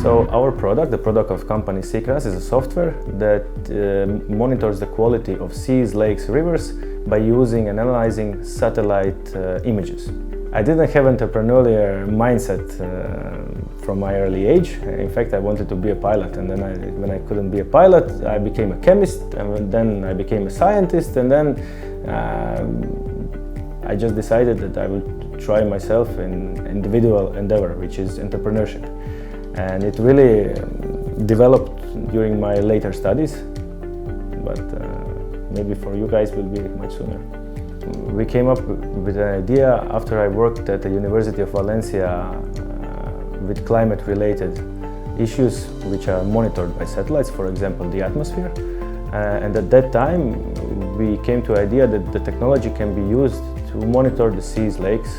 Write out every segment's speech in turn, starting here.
So our product, the product of company SeaCras, is a software that monitors the quality of seas, lakes, rivers by using and analyzing satellite images. I didn't have entrepreneurial mindset from my early age. In fact, I wanted to be a pilot, and then when I couldn't be a pilot, I became a chemist, and then I became a scientist, and then I just decided that I would try myself in individual endeavor, which is entrepreneurship. And it really developed during my later studies, but maybe for you guys will be much sooner. We came up with an idea after I worked at the University of Valencia with climate-related issues which are monitored by satellites, for example, the atmosphere. And at that time, we came to the idea that the technology can be used to monitor the seas, lakes,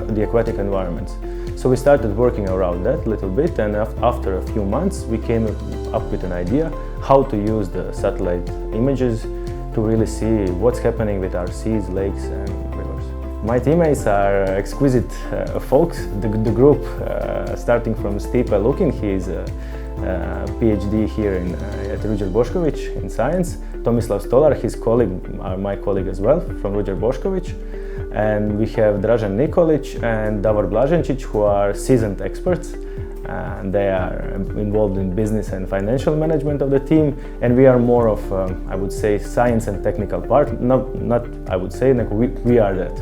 the aquatic environments. So we started working around that a little bit, and after a few months, we came up with an idea how to use the satellite images to really see what's happening with our seas, lakes, and rivers. My teammates are exquisite folks. The group, starting from Stipe Lukin, he is a PhD here at Ruđer Bošković in science. Tomislav Stolar, his colleague, my colleague as well, from Ruđer Bošković. And we have Dražan Nikolić and Davor Blaženčić, who are seasoned experts. And they are involved in business and financial management of the team, and we are more of, I would say, science and technical part. Not I would say, like we are that.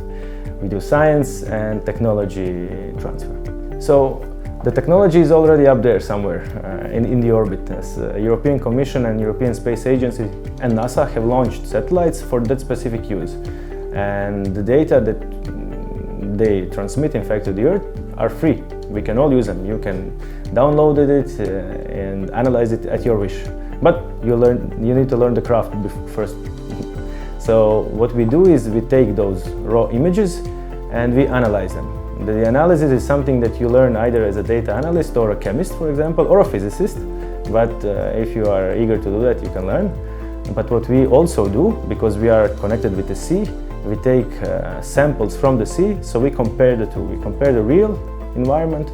We do science and technology transfer. So the technology is already up there somewhere in the orbit. As European Commission and European Space Agency and NASA have launched satellites for that specific use. And the data that they transmit, in fact, to the Earth are free. We can all use them. You can download it and analyze it at your wish. But you need to learn the craft first. So what we do is we take those raw images and we analyze them. The analysis is something that you learn either as a data analyst or a chemist, for example, or a physicist. But if you are eager to do that, you can learn. But what we also do, because we are connected with the sea, we take samples from the sea, so we compare the two. We compare the real environment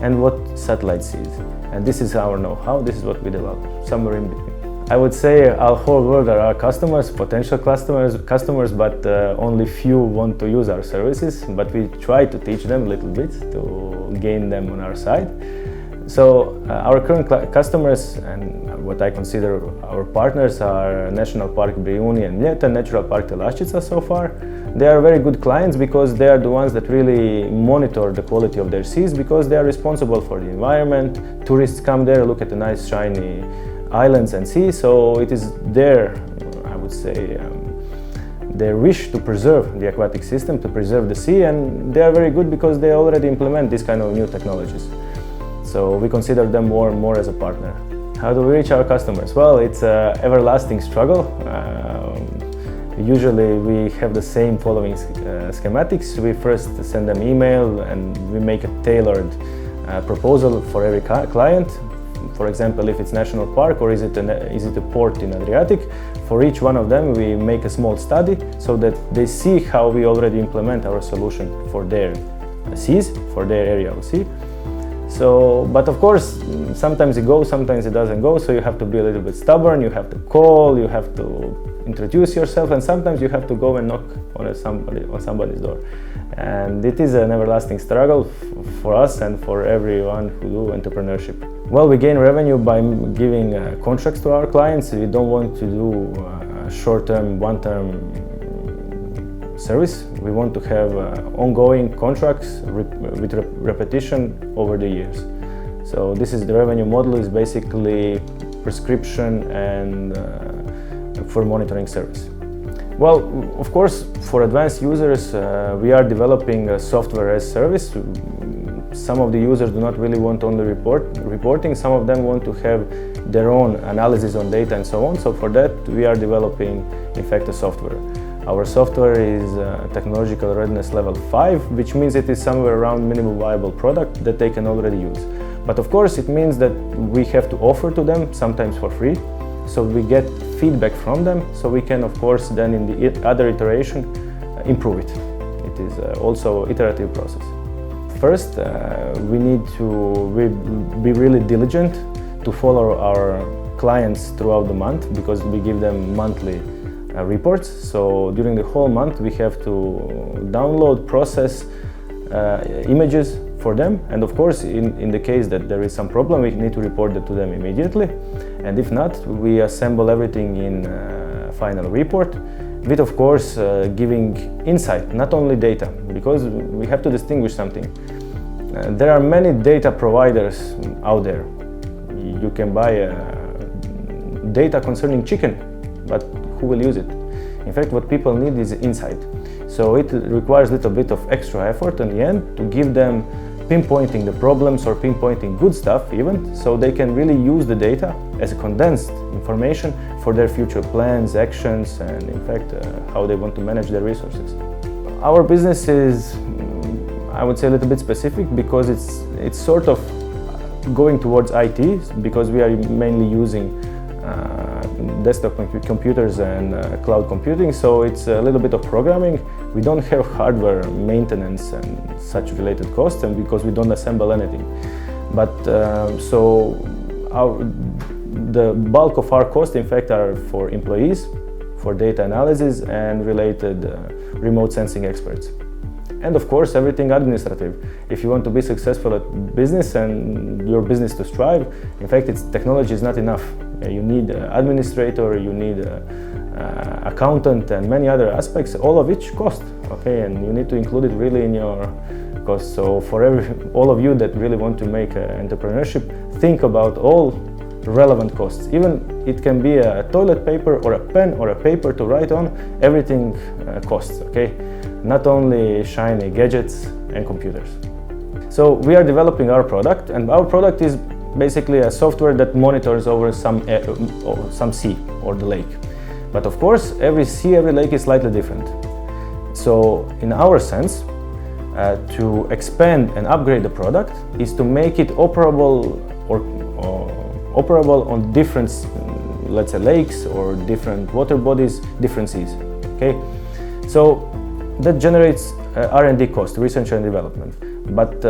and what satellite sees. And this is our know-how, this is what we develop, somewhere in between. I would say our whole world are our customers, potential customers, but only few want to use our services, but we try to teach them a little bit to gain them on our side. So our current customers and what I consider our partners are National Park Brijuni and Mljet and Natural Park Telaščica so far. They are very good clients because they are the ones that really monitor the quality of their seas, because they are responsible for the environment. Tourists come there, look at the nice shiny islands and seas, so it is their, I would say, their wish to preserve the aquatic system, to preserve the sea, and they are very good because they already implement this kind of new technologies. So we consider them more and more as a partner. How do we reach our customers? Well, it's an everlasting struggle. Usually we have the same following schematics. We first send them email and we make a tailored proposal for every client. For example, if it's national park or is it a port in Adriatic, for each one of them we make a small study so that they see how we already implement our solution for their seas, for their area of sea. So, but of course, sometimes it goes, sometimes it doesn't go, so you have to be a little bit stubborn, you have to call, you have to introduce yourself, and sometimes you have to go and knock on somebody's door. And it is an everlasting struggle for us and for everyone who do entrepreneurship. Well, we gain revenue by giving contracts to our clients. We don't want to do short-term, one-term service. We want to have ongoing contracts with repetition over the years. So this is the revenue model, is basically prescription and for monitoring service. Well, of course, for advanced users, we are developing a software as service. Some of the users do not really want only reporting. Some of them want to have their own analysis on data and so on. So for that, we are developing, in fact, a software. Our software is technological readiness level 5, which means it is somewhere around minimum viable product that they can already use. But of course, it means that we have to offer to them, sometimes for free, so we get feedback from them, so we can, of course, then in the other iteration, improve it. It is also an iterative process. first, we need to be really diligent to follow our clients throughout the month, because we give them monthly reports. So during the whole month we have to download, process images for them, and of course in the case that there is some problem, we need to report that to them immediately, and if not, we assemble everything in a final report with, of course, giving insight, not only data, because we have to distinguish something. There are many data providers out there. You can buy data concerning chicken, but who will use it? In fact, what people need is insight. So it requires a little bit of extra effort in the end to give them pinpointing the problems or pinpointing good stuff even, so they can really use the data as a condensed information for their future plans, actions, and in fact how they want to manage their resources. Our business is, I would say, a little bit specific because it's sort of going towards IT, because we are mainly using desktop computers and cloud computing, so it's a little bit of programming. We don't have hardware maintenance and such related costs, and because we don't assemble anything. But the bulk of our costs, in fact, are for employees, for data analysis and related remote sensing experts. And of course, everything administrative. If you want to be successful at business and your business to strive, in fact, technology is not enough. You need an administrator, you need an accountant, and many other aspects, all of which cost. Okay, and you need to include it really in your cost. So for all of you that really want to make entrepreneurship, think about all relevant costs. Even it can be a toilet paper or a pen or a paper to write on. Everything costs. Okay. Not only shiny gadgets and computers. So we are developing our product, and our product is basically a software that monitors over some sea or the lake. But of course, every sea, every lake is slightly different. So in our sense, to expand and upgrade the product is to make it operable or operable on different, let's say, lakes or different water bodies, different seas. Okay, so that generates R&D cost, research and development. But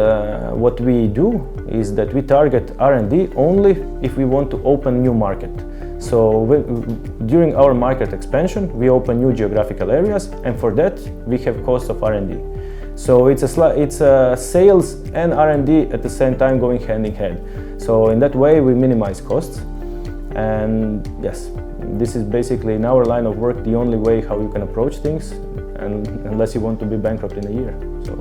what we do is that we target R&D only if we want to open new market. So during our market expansion, we open new geographical areas, and for that we have costs of R&D. So it's a sales and R&D at the same time going hand in hand. So in that way we minimize costs. And yes, this is basically in our line of work the only way how you can approach things, and unless you want to be bankrupt in a year. So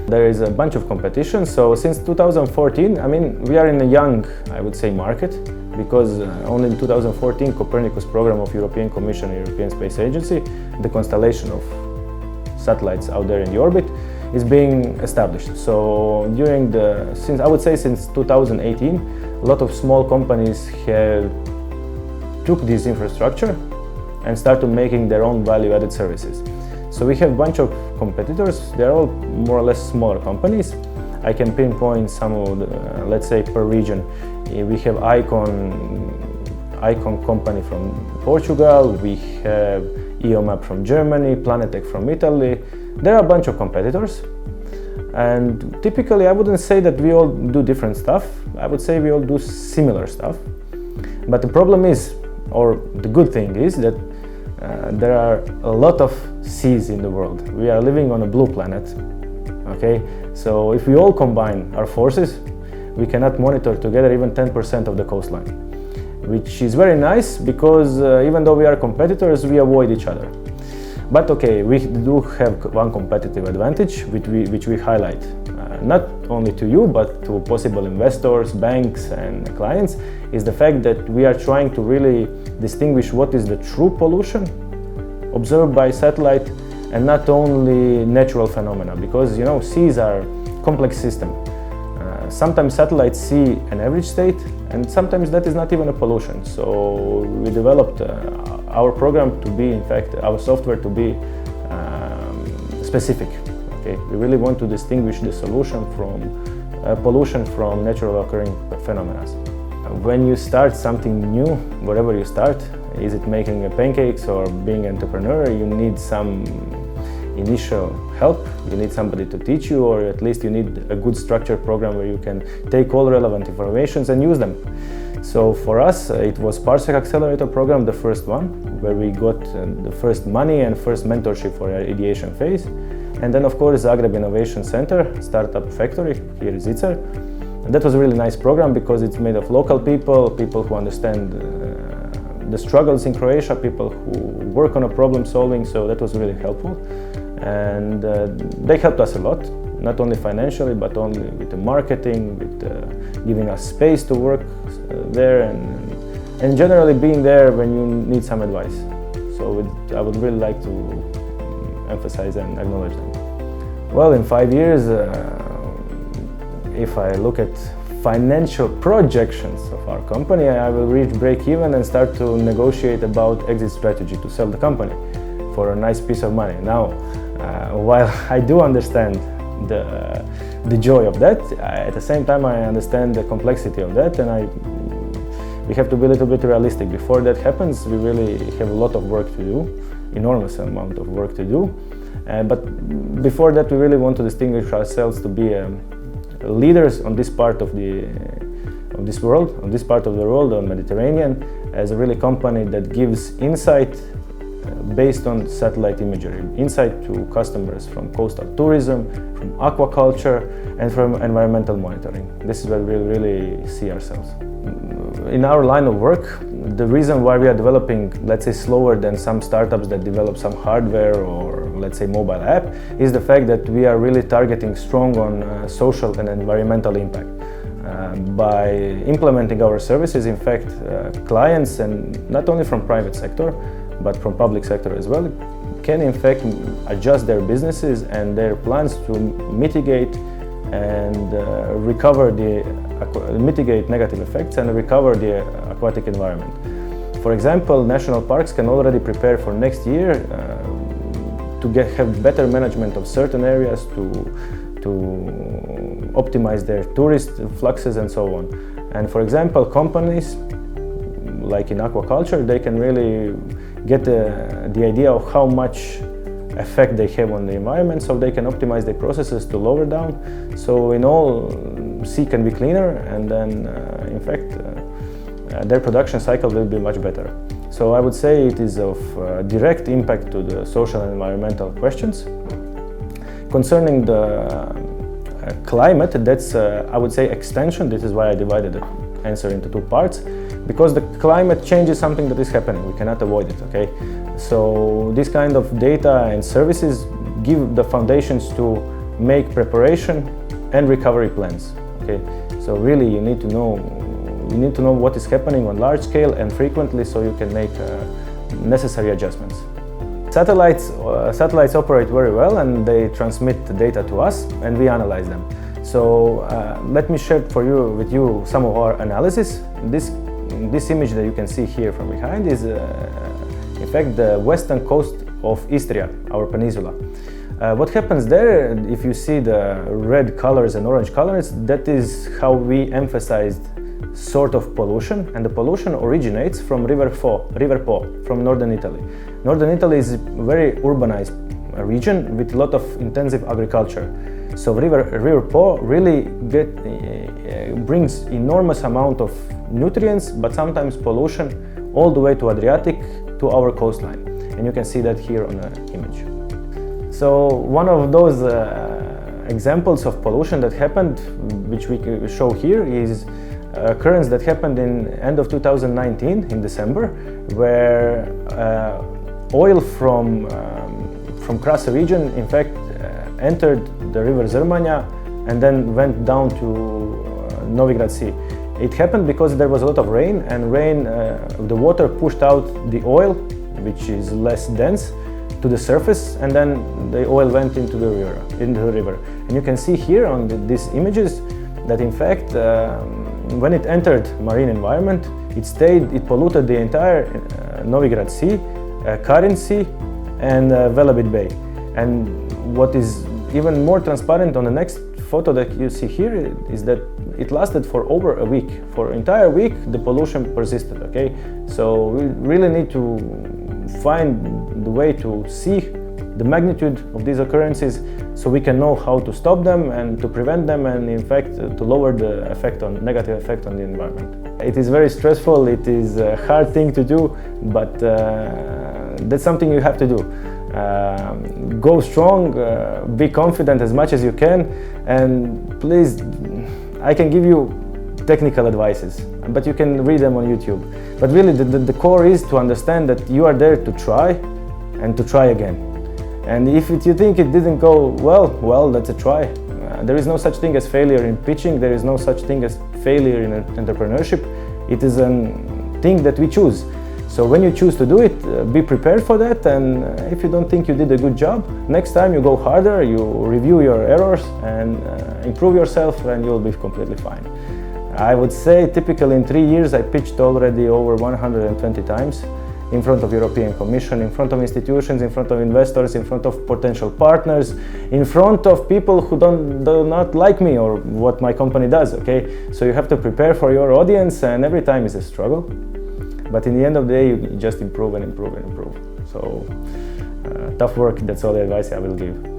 there is a bunch of competition. So since 2014, I mean, we are in a young, I would say, market, because only in 2014 Copernicus program of European Commission and European Space Agency, the constellation of satellites out there in the orbit, is being established. So since 2018, a lot of small companies have took this infrastructure and started making their own value-added services. So we have a bunch of competitors. They're all more or less smaller companies. I can pinpoint some of the, let's say, per region. We have Icon company from Portugal. We have EOMAP from Germany, Planetech from Italy. There are a bunch of competitors. And typically, I wouldn't say that we all do different stuff. I would say we all do similar stuff. But the problem is, or the good thing is, that there are a lot of seas in the world. We are living on a blue planet, okay? So if we all combine our forces, we cannot monitor together even 10% of the coastline, which is very nice because even though we are competitors, we avoid each other. But okay, we do have one competitive advantage which we highlight, not only to you, but to possible investors, banks and clients, is the fact that we are trying to really distinguish what is the true pollution observed by satellite and not only natural phenomena, because you know, seas are complex system. Sometimes satellites see an average state, and sometimes that is not even a pollution. So we developed our program to be, in fact, our software to be specific. Okay, we really want to distinguish the solution from pollution from natural occurring phenomena. When you start something new, whatever you start, is it making pancakes or being an entrepreneur, you need some initial help, you need somebody to teach you, or at least you need a good structured program where you can take all relevant informations and use them. So for us, it was Parsec Accelerator program, the first one, where we got the first money and first mentorship for our ideation phase. And then of course Zagreb Innovation Center, Startup Factory, here in Zicer. And that was a really nice program because it's made of local people, people who understand the struggles in Croatia, people who work on a problem solving, so that was really helpful. And they helped us a lot, not only financially, but only with the marketing, with giving us space to work there, and generally being there when you need some advice. So I would really like to emphasize and acknowledge them. Well, in 5 years, if I look at financial projections of our company, I will reach break-even and start to negotiate about exit strategy to sell the company for a nice piece of money. Now, while I do understand the joy of that, at the same time I understand the complexity of that, and we have to be a little bit realistic. Before that happens, we really have a lot of work to do, enormous amount of work to do. But before that, we really want to distinguish ourselves to be leaders on this part of this world, on this part of the world, on Mediterranean, as a really company that gives insight based on satellite imagery, insight to customers from coastal tourism, from aquaculture, and from environmental monitoring. This is where we really see ourselves. In our line of work, the reason why we are developing, let's say, slower than some startups that develop some hardware or, let's say, mobile app, is the fact that we are really targeting strong on social and environmental impact. By implementing our services, in fact, clients, and not only from private sector, but from public sector as well, can in fact adjust their businesses and their plans to mitigate and mitigate negative effects and recover the aquatic environment. For example, national parks can already prepare for next year to have better management of certain areas, to optimize their tourist fluxes and so on. And for example, companies like in aquaculture, they can really get the idea of how much effect they have on the environment, so they can optimize their processes to lower down. So in all, sea can be cleaner, and then in fact their production cycle will be much better. So I would say it is of direct impact to the social and environmental questions. Concerning the climate, that's I would say extension. This is why I divided the answer into two parts, because the climate change is something that is happening. We cannot avoid it, okay? So this kind of data and services give the foundations to make preparation and recovery plans, okay? So really you need to know what is happening on large scale and frequently, so you can make necessary adjustments. Satellites operate very well, and they transmit the data to us and we analyze them. So let me share with you some of our analysis. This image that you can see here from behind is in fact the western coast of Istria, our peninsula. What happens there, if you see the red colors and orange colors, that is how we emphasized sort of pollution, and the pollution originates from River Po, from northern Italy. Northern Italy is a very urbanized region with a lot of intensive agriculture. So River Po really brings enormous amount of nutrients, but sometimes pollution all the way to Adriatic, to our coastline. And you can see that here on the image. So one of those examples of pollution that happened, which we show here, is occurrence that happened in end of 2019 in December, where oil from Kras region in fact entered the river Zrmanja and then went down to Novigrad Sea. It happened because there was a lot of rain, and the water pushed out the oil, which is less dense, to the surface, and then the oil went into the river. And you can see here on these images that in fact when it entered marine environment, it polluted the entire Novigrad Sea, Karin Sea, and Velebit Bay. And what is even more transparent on the next photo that you see here is that it lasted for over a week. For an entire week, the pollution persisted, okay? So we really need to find the way to see the magnitude of these occurrences so we can know how to stop them and to prevent them, and in fact to lower the negative effect on the environment. It is very stressful, it is a hard thing to do, but that's something you have to do. Go strong, be confident as much as you can, and please, I can give you technical advices, but you can read them on YouTube. But really the core is to understand that you are there to try and to try again. And if you think it didn't go well, that's a try. There is no such thing as failure in pitching, there is no such thing as failure in entrepreneurship. It is a thing that we choose. So when you choose to do it, be prepared for that, and if you don't think you did a good job, next time you go harder, you review your errors and improve yourself, and you'll be completely fine. I would say typically in 3 years I pitched already over 120 times in front of European Commission, in front of institutions, in front of investors, in front of potential partners, in front of people who do not like me or what my company does, okay? So you have to prepare for your audience, and every time is a struggle. But in the end of the day, you just improve and improve and improve. So tough work, that's all the advice I will give.